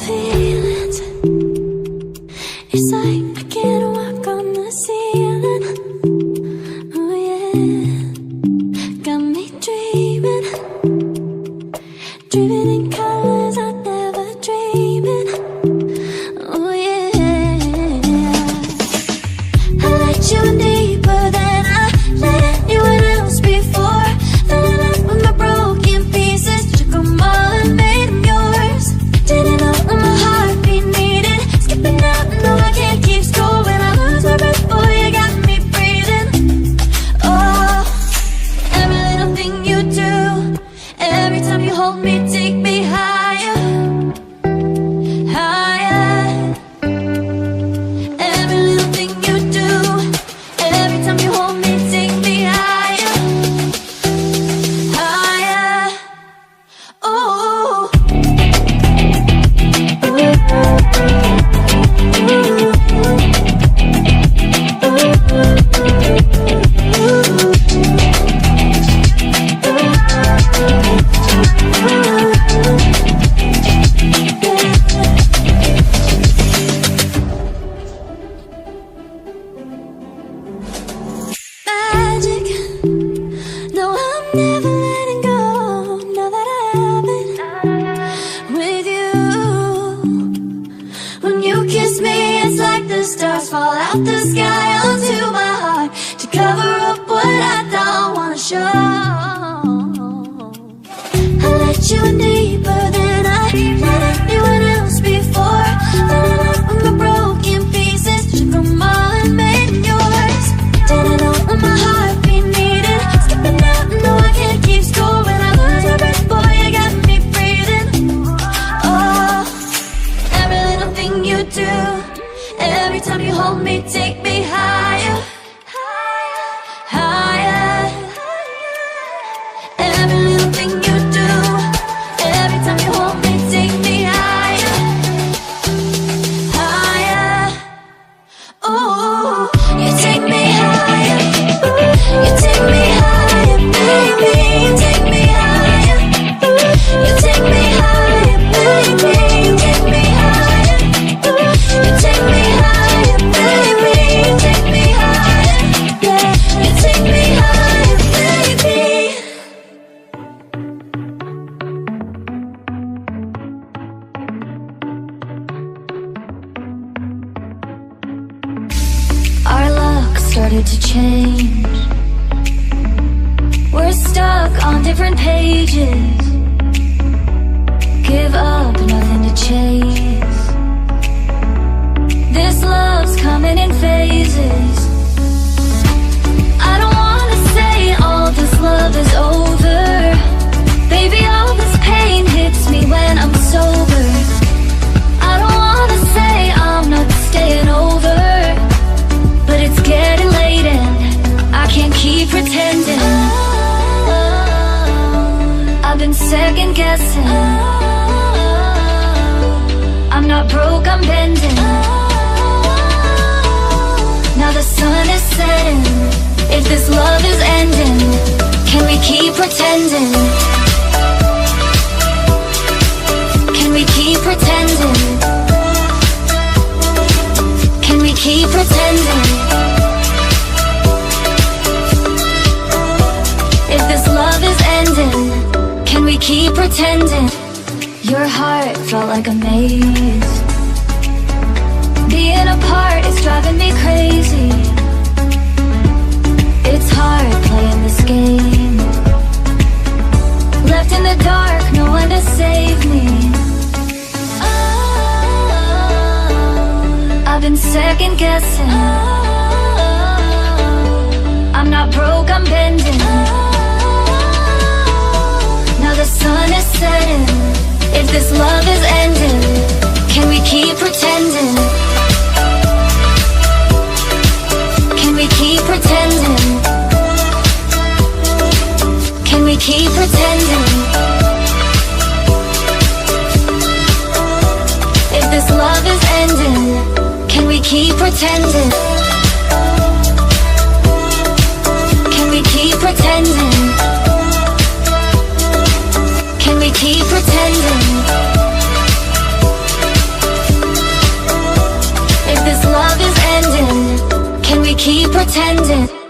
feelings. It's like I can't walk on the ceiling. Oh yeah, got me dreaming, dreaming in colors I never dreamed in. Oh yeah, I let you in deeper than I let anyone else before. Fell in love with my broken pieces, took them all and made them yours. Didn't know what my heartbeat needed, skipping out, no I can't keep score. When I lose my breath, boy, you got me breathing. Oh, every little thing you do, every time you hold me, take me higher, higher. Every little thing you do, every time you hold me, take me higher, higher. Oh, magic. No, I'm never letting go. Now that I have it with you. When you kiss me, it's like the stars fall out the sky onto my heart to cover up what I don't wanna show. I let you in deeper than I let anyone else before. Fell in love with my broken pieces, took them all and made them yours. Didn't know what my heartbeat needed, skipping out, no I can't keep score. When I lose my breath, boy, you got me breathing. Oh, every little thing you do, every time you hold me, take me higher, higher. Every little thing you do, every time you hold me, take me higher, higher. Oh, you take me higher, you take me higher, baby, you take me higher, you take me higher, baby, you take me higher, you take me higher, baby, you take me higher, yeah, you take me higher, baby. Our luck started to change. We're stuck on different pages. Give up, nothing to chase. This love's coming in phases. I don't wanna say all this love is over. Baby, all this pain hits me when I'm sober. I don't wanna say I'm not staying over, but it's getting late and I can't keep pretending. I've been second guessing. I'm not broke, I'm bending. Now the sun is setting. If this love is ending, can we keep pretending? Can we keep pretending? Can we keep pretending? If this love is ending, can we keep pretending? Your heart felt like a maze. Being apart is driving me crazy. It's hard playing this game. Left in the dark, no one to save me. I've been second guessing. I'm not broke, I'm bending. Now the sun is setting. If this love is ending, can we keep pretending? Can we keep pretending? Can we keep pretending? If this love is ending, can we keep pretending? Can we keep pretending? Can we keep pretending? we keep pretending.